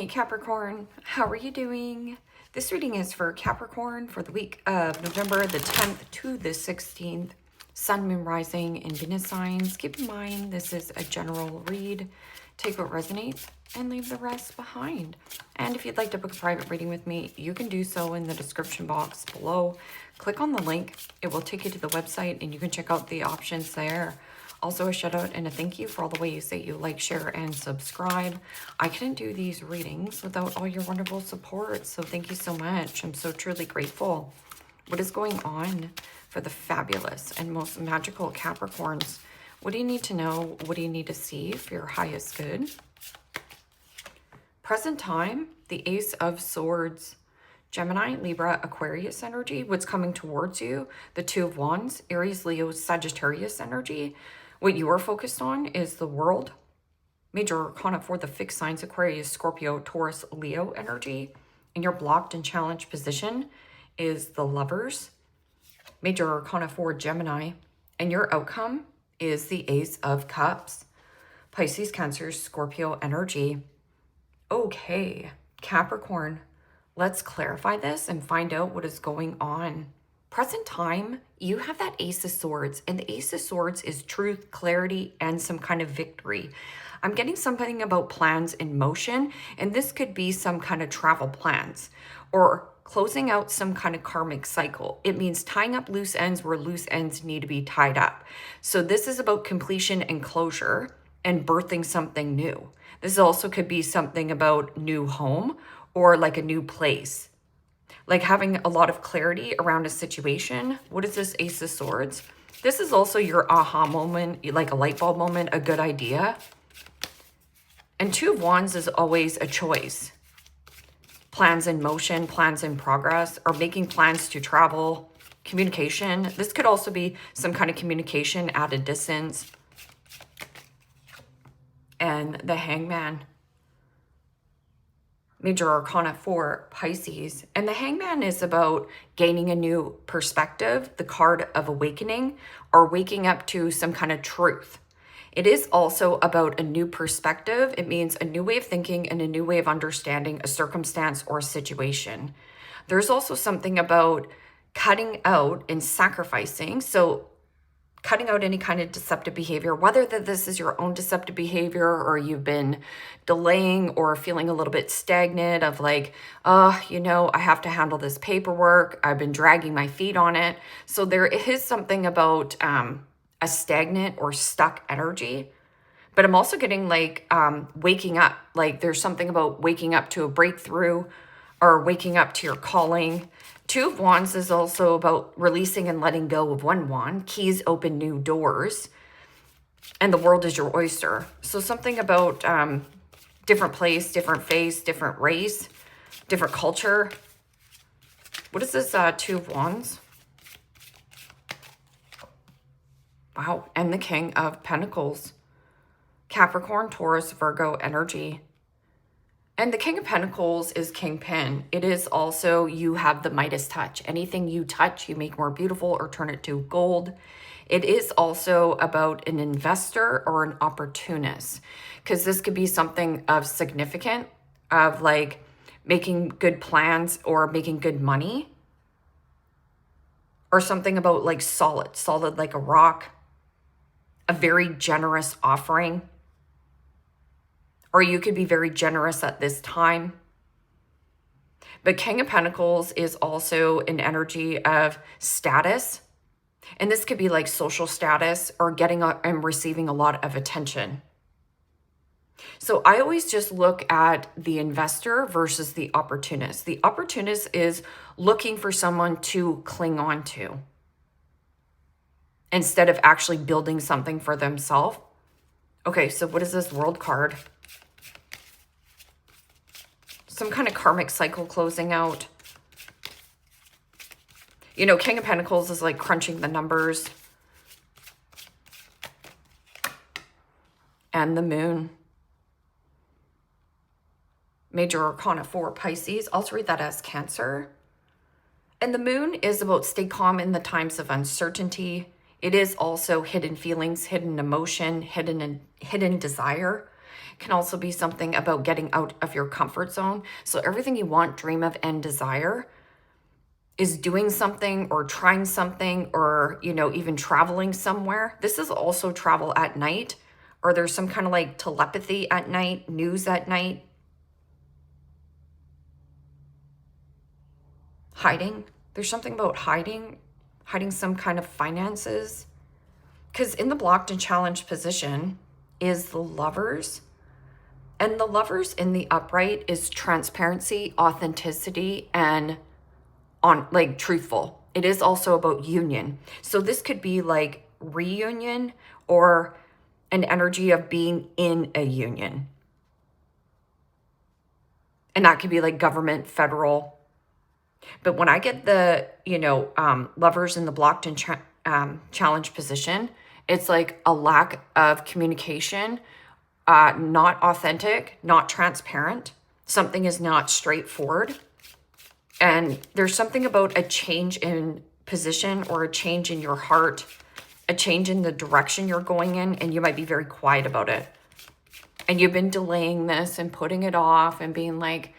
Hey Capricorn, how are you doing? This reading is for Capricorn for the week of November the 10th to the 16th. Sun, Moon, Rising, and Venus signs. Keep in mind this is a general read. Take what resonates and leave the rest behind. And if you'd like to book a private reading with me, you can do so in the description box below. Click on the link. It will take you to the website and you can check out the options there. Also a shout out and a thank you for all the ways that you like, share, and subscribe. I couldn't do these readings without all your wonderful support, so thank you so much. I'm so truly grateful. What is going on for the fabulous and most magical Capricorns? What do you need to know? What do you need to see for your highest good? Present time, the Ace of Swords. Gemini, Libra, Aquarius energy. What's coming towards you? The Two of Wands, Aries, Leo, Sagittarius energy. What you are focused on is the World. Major Arcana for the fixed signs, Aquarius, Scorpio, Taurus, Leo energy. And your blocked and challenged position is the Lovers. Major Arcana for Gemini. And your outcome is the Ace of Cups. Pisces, Cancer, Scorpio energy. Okay, Capricorn, let's clarify this and find out what is going on. Present time, you have that Ace of Swords, and the Ace of Swords is truth, clarity, and some kind of victory. I'm getting something about plans in motion, and this could be some kind of travel plans or closing out some kind of karmic cycle. It means tying up loose ends where loose ends need to be tied up. So this is about completion and closure and birthing something new. This also could be something about new home or like a new place. Like having a lot of clarity around a situation. What is this Ace of Swords? This is also your aha moment, like a light bulb moment, a good idea. And Two of Wands is always a choice. Plans in motion, plans in progress, or making plans to travel, communication. This could also be some kind of communication at a distance. And the Hangman. Major Arcana for Pisces. And the Hangman is about gaining a new perspective, the card of awakening, or waking up to some kind of truth. It is also about a new perspective. It means a new way of thinking and a new way of understanding a circumstance or a situation. There's also something about cutting out and sacrificing. So cutting out any kind of deceptive behavior, whether that this is your own deceptive behavior or you've been delaying or feeling a little bit stagnant of like, oh, you know, I have to handle this paperwork. I've been dragging my feet on it. So there is something about a stagnant or stuck energy. But I'm also getting like waking up. Like there's something about waking up to a breakthrough or waking up to your calling. Two of Wands is also about releasing and letting go of one wand. Keys open new doors. And the world is your oyster. So something about different place, different face, different race, different culture. What is this Two of Wands? Wow. And the King of Pentacles. Capricorn, Taurus, Virgo energy. And the King of Pentacles is Kingpin. It is also, you have the Midas touch. Anything you touch, you make more beautiful or turn it to gold. It is also about an investor or an opportunist, because this could be something of significant, of like making good plans or making good money, or something about like solid like a rock, a very generous offering. Or you could be very generous at this time. But King of Pentacles is also an energy of status. And this could be like social status or getting and receiving a lot of attention. So I always just look at the investor versus the opportunist. The opportunist is looking for someone to cling on to instead of actually building something for themselves. Okay, so what is this World card? Some kind of karmic cycle closing out. You know, King of Pentacles is like crunching the numbers. And the Moon. Major Arcana for Pisces. I'll read that as Cancer. And the Moon is about stay calm in the times of uncertainty. It is also hidden feelings, hidden emotion, hidden desire. Can also be something about getting out of your comfort zone. So everything you want, dream of, and desire is doing something or trying something, or, you know, even traveling somewhere. This is also travel at night, or there's some kind of like telepathy at night, news at night. Hiding. There's something about hiding some kind of finances. Because in the blocked and challenged position is the Lovers. And the Lovers in the upright is transparency, authenticity, and like truthful. It is also about union. So this could be like reunion or an energy of being in a union. And that could be like government, federal. But when I get the, you know, Lovers in the blocked and challenged position, it's like a lack of communication, not authentic, not transparent. Something is not straightforward. And there's something about a change in position or a change in your heart, a change in the direction you're going in, and you might be very quiet about it. And you've been delaying this and putting it off and being like,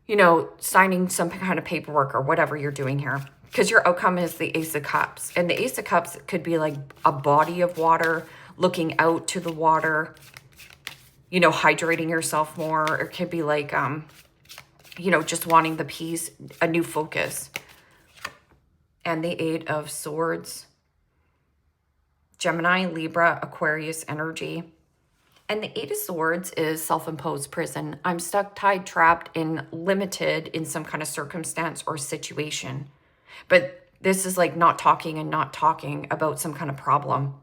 you know, signing some kind of paperwork or whatever you're doing here. Because your outcome is the Ace of Cups. And the Ace of Cups could be like a body of water, looking out to the water, you know, hydrating yourself more. It could be like, you know, just wanting the peace, a new focus. And the Eight of Swords. Gemini, Libra, Aquarius energy. And the Eight of Swords is self-imposed prison. I'm stuck, tied, trapped, and limited in some kind of circumstance or situation. But this is like not talking about some kind of problem.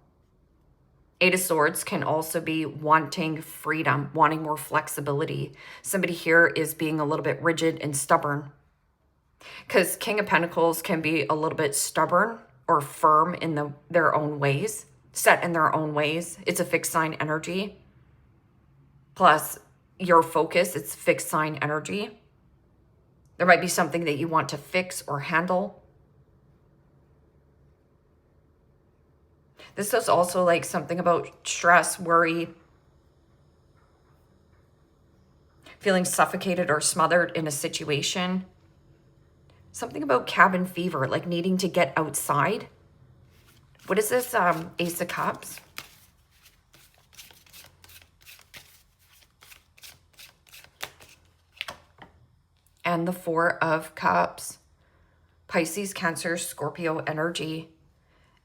Eight of Swords can also be wanting freedom, wanting more flexibility. Somebody here is being a little bit rigid and stubborn. Because King of Pentacles can be a little bit stubborn or firm in their own ways, set in their own ways. It's a fixed sign energy. Plus your focus, it's fixed sign energy. There might be something that you want to fix or handle. This is also like something about stress, worry, feeling suffocated or smothered in a situation. Something about cabin fever, like needing to get outside. What is this Ace of Cups? And the Four of Cups. Pisces, Cancer, Scorpio energy.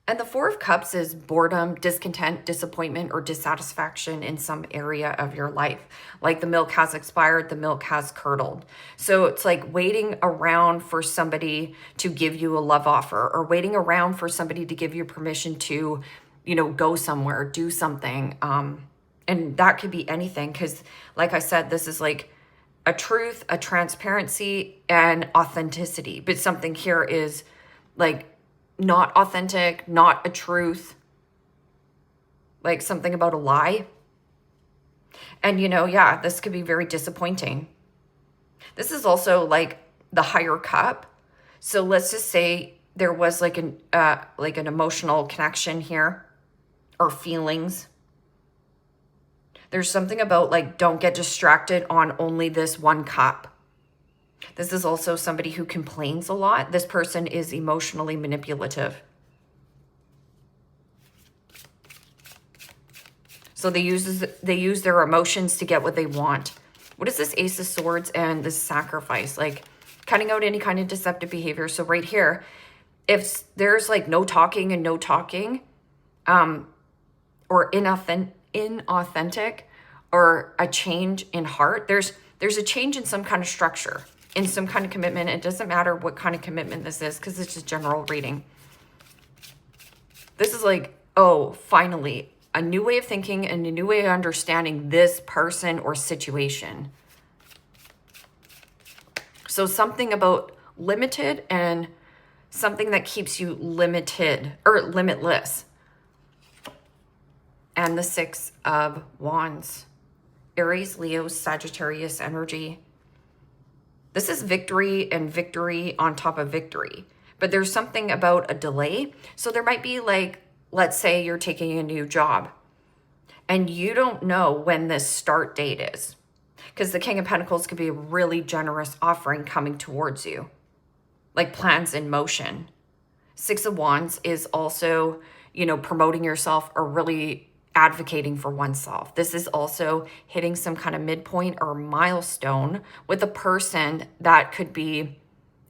And the Four of Cups is boredom, discontent, disappointment, or dissatisfaction in some area of your life. Like the milk has expired, the milk has curdled. So it's like waiting around for somebody to give you a love offer, or waiting around for somebody to give you permission to, you know, go somewhere, do something. And that could be anything, because like I said, this is like a truth, a transparency, and authenticity. But something here is like not authentic, not a truth, like something about a lie. And, you know, yeah, this could be very disappointing. This is also like the higher cup. So let's just say there was like an emotional connection here, or feelings. There's something about like, don't get distracted on only this one cup. This is also somebody who complains a lot. This person is emotionally manipulative. So they use their emotions to get what they want. What is this Ace of Swords and this Sacrifice? Like cutting out any kind of deceptive behavior. So right here, if there's like no talking and no talking, or inauthentic, or a change in heart, there's a change in some kind of structure, in some kind of commitment. It doesn't matter what kind of commitment this is, because it's just general reading. This is like, oh, finally, a new way of thinking and a new way of understanding this person or situation. So something about limited and something that keeps you limited or limitless. And the Six of Wands. Aries, Leo, Sagittarius energy. This is victory and victory on top of victory. But there's something about a delay. So there might be like, let's say you're taking a new job and you don't know when this start date is. Because the King of Pentacles could be a really generous offering coming towards you, like plans in motion. Six of Wands is also, you know, promoting yourself or really advocating for oneself. This is also hitting some kind of midpoint or milestone with a person that could be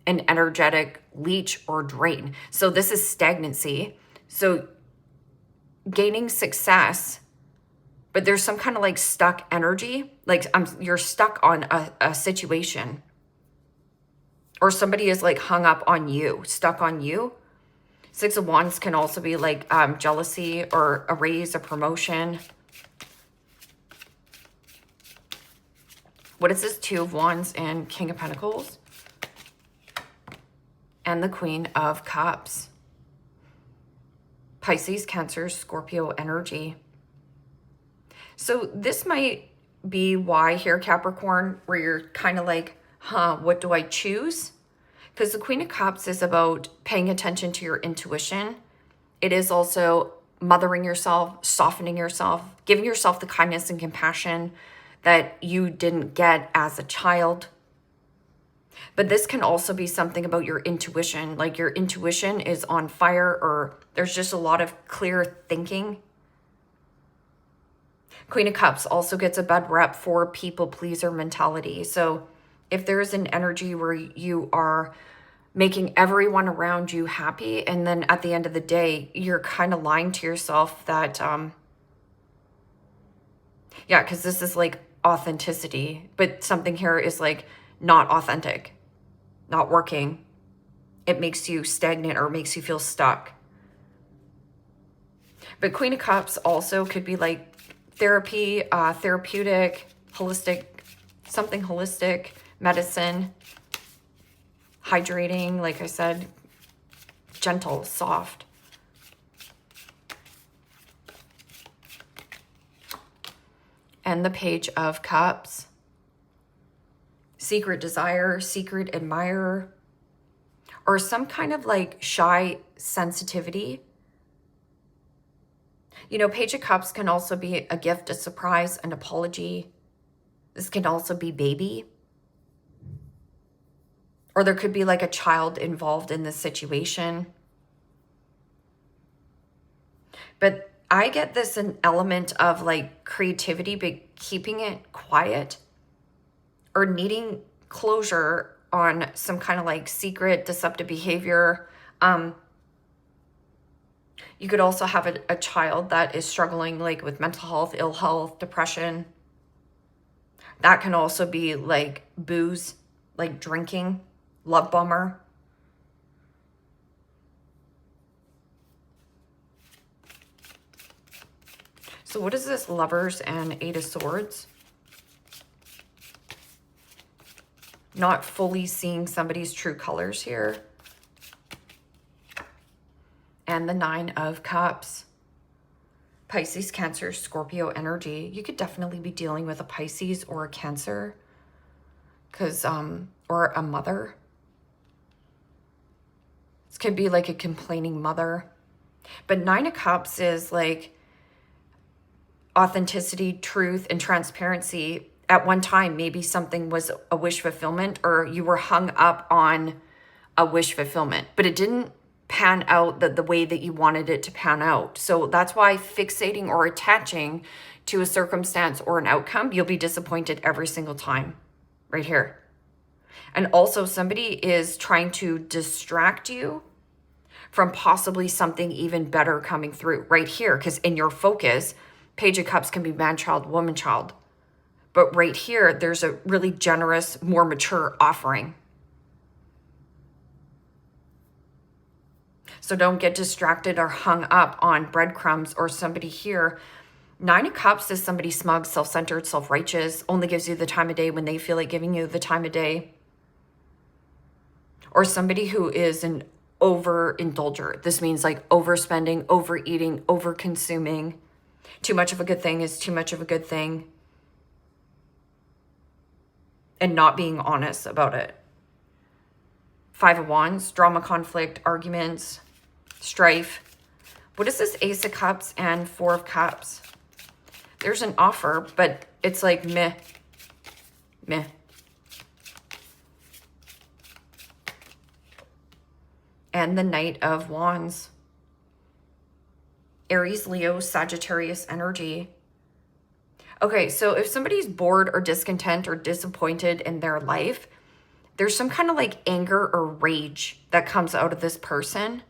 an energetic leech or drain. So this is stagnancy. So gaining success, but there's some kind of like stuck energy. Like you're stuck on a situation, or somebody is like hung up on you, stuck on you. Six of Wands can also be like jealousy or a raise, a promotion. What is this? Two of Wands and King of Pentacles. And the Queen of Cups. Pisces, Cancer, Scorpio energy. So this might be why here, Capricorn, where you're kind of like, what do I choose? Because the Queen of Cups is about paying attention to your intuition. It is also mothering yourself, softening yourself, giving yourself the kindness and compassion that you didn't get as a child. But this can also be something about your intuition. Like your intuition is on fire, or there's just a lot of clear thinking. Queen of Cups also gets a bad rep for people pleaser mentality. So if there's an energy where you are making everyone around you happy, and then at the end of the day, you're kind of lying to yourself that, yeah, because this is like authenticity, but something here is like not authentic, not working. It makes you stagnant or makes you feel stuck. But Queen of Cups also could be like therapy, therapeutic, holistic, something holistic, medicine, hydrating, like I said, gentle, soft. And the Page of Cups. Secret desire, secret admirer, or some kind of like shy sensitivity. You know, Page of Cups can also be a gift, a surprise, an apology. This can also be baby. Or there could be like a child involved in this situation. But I get this an element of like creativity, but keeping it quiet, or needing closure on some kind of like secret deceptive behavior. You could also have a child that is struggling like with mental health, ill health, depression. That can also be like booze, like drinking, love bomber. So what is this? Lovers and Eight of Swords. Not fully seeing somebody's true colors here. And the Nine of Cups. Pisces, Cancer, Scorpio energy. You could definitely be dealing with a Pisces or a Cancer, because or a mother. This could be like a complaining mother. But Nine of Cups is like authenticity, truth, and transparency. At one time, maybe something was a wish fulfillment, or you were hung up on a wish fulfillment, but it didn't pan out the way that you wanted it to pan out. So that's why fixating or attaching to a circumstance or an outcome, you'll be disappointed every single time. Right here. And also somebody is trying to distract you from possibly something even better coming through right here. Because in your focus, Page of Cups can be man child, woman child. But right here, there's a really generous, more mature offering. So don't get distracted or hung up on breadcrumbs or somebody here. Nine of Cups is somebody smug, self-centered, self-righteous, only gives you the time of day when they feel like giving you the time of day. Or somebody who is an overindulger. This means like overspending, overeating, overconsuming. Too much of a good thing is too much of a good thing. And not being honest about it. Five of Wands, drama, conflict, arguments, strife. What is this? Ace of Cups and Four of Cups. There's an offer, but it's like meh, meh. And the Knight of Wands. Aries, Leo, Sagittarius energy. Okay, so if somebody's bored or discontent or disappointed in their life, there's some kind of like anger or rage that comes out of this person.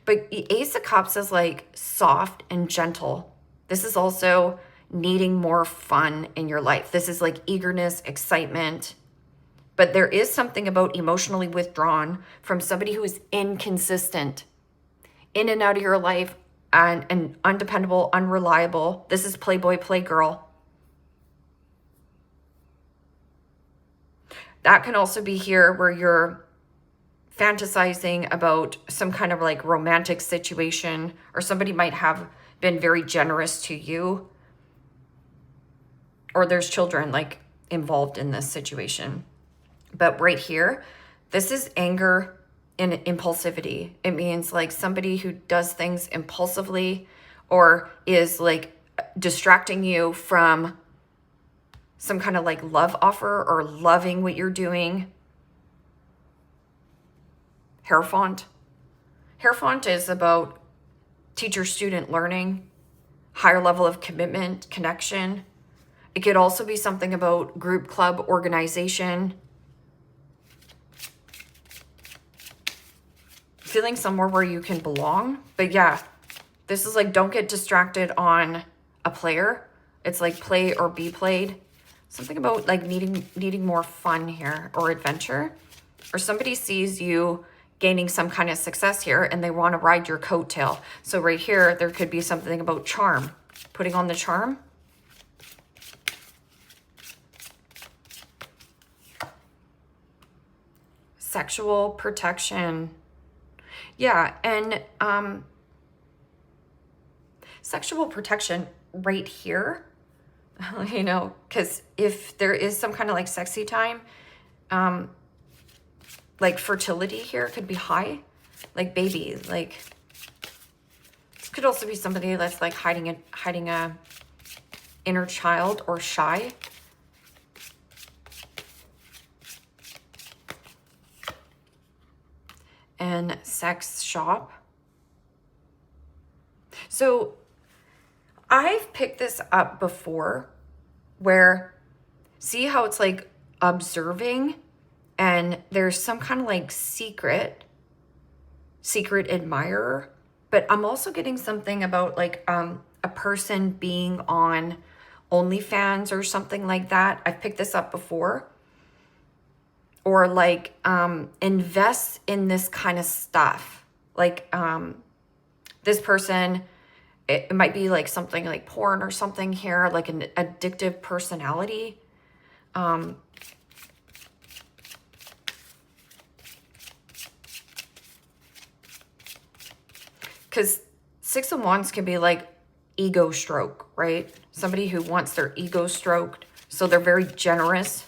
But the Ace of Cups is like soft and gentle. This is also needing more fun in your life. This is like eagerness, excitement. But there is something about emotionally withdrawn from somebody who is inconsistent, in and out of your life, and undependable, unreliable. This is playboy, playgirl. That can also be here where you're fantasizing about some kind of like romantic situation, or somebody might have been very generous to you, or there's children like involved in this situation. But right here, this is anger and impulsivity. It means like somebody who does things impulsively or is like distracting you from some kind of like love offer or loving what you're doing. Hierophant. Hierophant is about teacher-student learning, higher level of commitment, connection. It could also be something about group, club, organization. Feeling somewhere where you can belong. But yeah, this is like, don't get distracted on a player. It's like play or be played. Something about like needing more fun here, or adventure. Or somebody sees you gaining some kind of success here and they want to ride your coattail. So right here, there could be something about charm. Putting on the charm. Sexual protection. Yeah, and sexual protection right here, you know, because if there is some kind of like sexy time, like fertility here could be high, like baby, like this could also be somebody that's like hiding a inner child or shy. And sex shop. So I've picked this up before where, see how it's like observing and there's some kind of like secret admirer, but I'm also getting something about like a person being on OnlyFans or something like that. I've picked this up before. Or like invest in this kind of stuff. Like this person, it might be like something like porn or something here, like an addictive personality. Because Six of Wands can be like ego stroke, right? Somebody who wants their ego stroked. So they're very generous.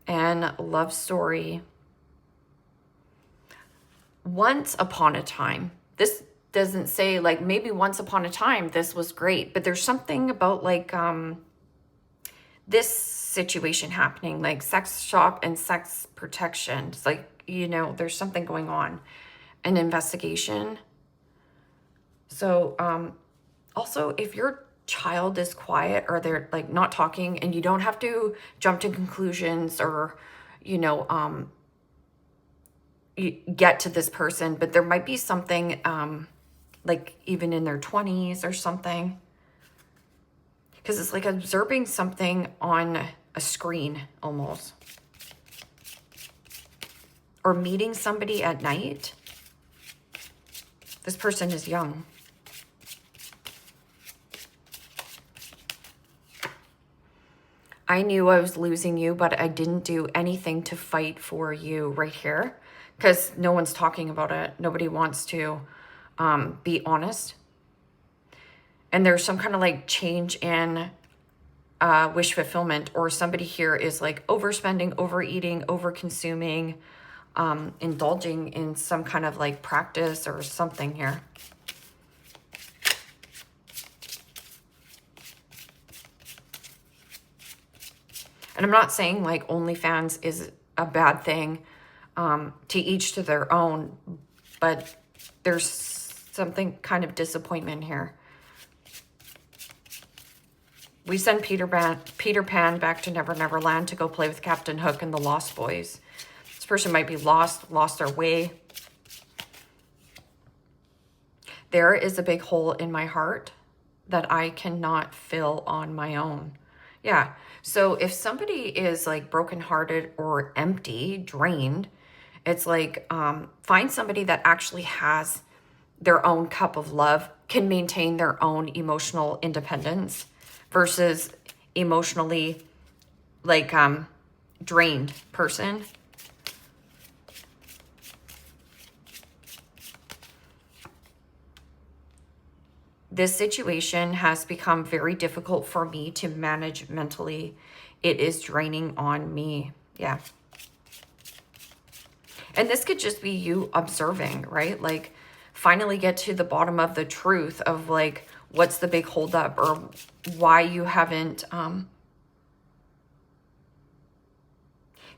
And love story. Once upon a time. This doesn't say like maybe once upon a time this was great, but there's something about like this situation happening, like sex shop and sex protection. It's like, you know, there's something going on, an investigation. So also if your child is quiet or they're like not talking, and you don't have to jump to conclusions or, you know, you get to this person, but there might be something like even in their 20s or something, because it's like observing something on a screen almost, or meeting somebody at night. This person is young. I knew I was losing you, but I didn't do anything to fight for you right here, because no one's talking about it. Nobody wants to be honest. And there's some kind of like change in wish fulfillment, or somebody here is like overspending, overeating, over-consuming, indulging in some kind of like practice or something here. And I'm not saying like OnlyFans is a bad thing, to each to their own, but there's something kind of disappointment here. We send Peter Pan back to Never Never Land to go play with Captain Hook and the Lost Boys. This person might be lost their way. There is a big hole in my heart that I cannot fill on my own. Yeah, so if somebody is like brokenhearted or empty, drained, it's like find somebody that actually has their own cup of love, can maintain their own emotional independence versus emotionally like drained person. This situation has become very difficult for me to manage mentally. It is draining on me. Yeah. And this could just be you observing, right? Like finally get to the bottom of the truth of like, what's the big holdup or why you haven't,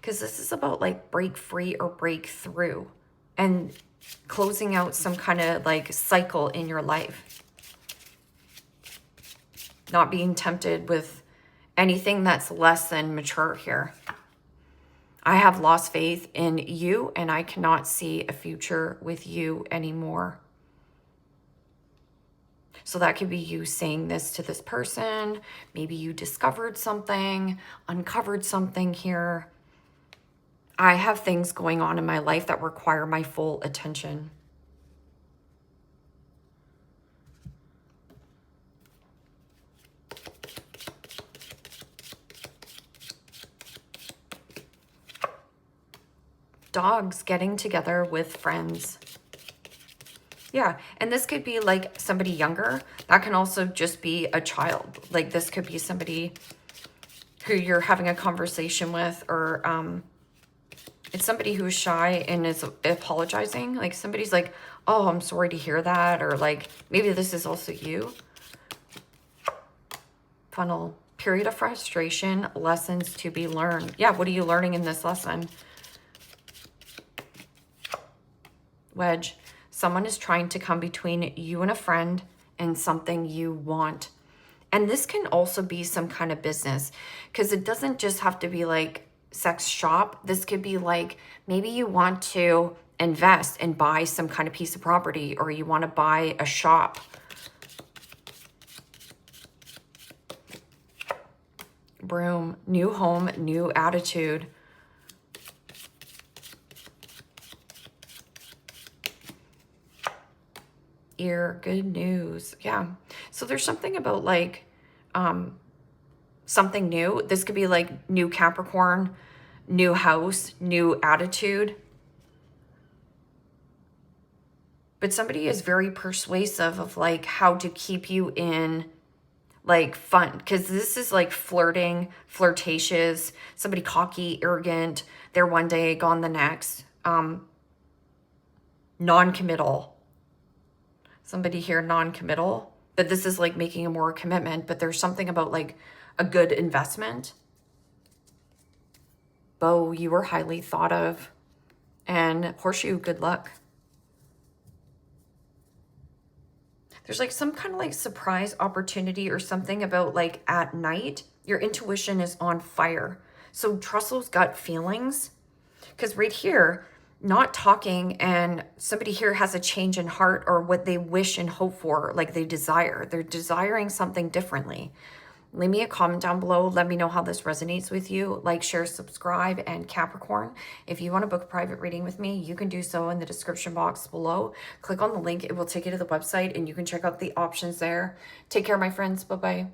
because this is about like break free or break through and closing out some kind of like cycle in your life. Not being tempted with anything that's less than mature here. I have lost faith in you and I cannot see a future with you anymore. So that could be you saying this to this person. Maybe you discovered something, uncovered something here. I have things going on in my life that require my full attention. Dogs getting together with friends. Yeah, and this could be like somebody younger. That can also just be a child. Like this could be somebody who you're having a conversation with, or it's somebody who's shy and is apologizing. Like somebody's like, oh, I'm sorry to hear that. Or like, maybe this is also you. Funnel, period of frustration, lessons to be learned. Yeah, what are you learning in this lesson? Wedge, someone is trying to come between you and a friend and something you want. And this can also be some kind of business, because it doesn't just have to be like sex shop. This could be like, maybe you want to invest and buy some kind of piece of property, or you want to buy a shop. Broom, new home, new attitude. Ear, good news. Yeah. So there's something about like something new. This could be like new Capricorn, new house, new attitude. But somebody is very persuasive of like how to keep you in like fun, because this is like flirting, flirtatious, somebody cocky, arrogant. They're one day, gone the next. Non-committal. Somebody here non-committal, but this is like making a more commitment, but there's something about like a good investment. Bow, you were highly thought of. And horseshoe, good luck. There's like some kind of like surprise opportunity or something about like at night, your intuition is on fire. So trust those gut feelings, because right here, not talking, and somebody here has a change in heart or what they wish and hope for, like they desire. They're desiring something differently. Leave me a comment down below. Let me know how this resonates with you. Like, share, subscribe, and Capricorn. If you want to book a private reading with me, you can do so in the description box below. Click on the link. It will take you to the website and you can check out the options there. Take care, my friends. Bye-bye.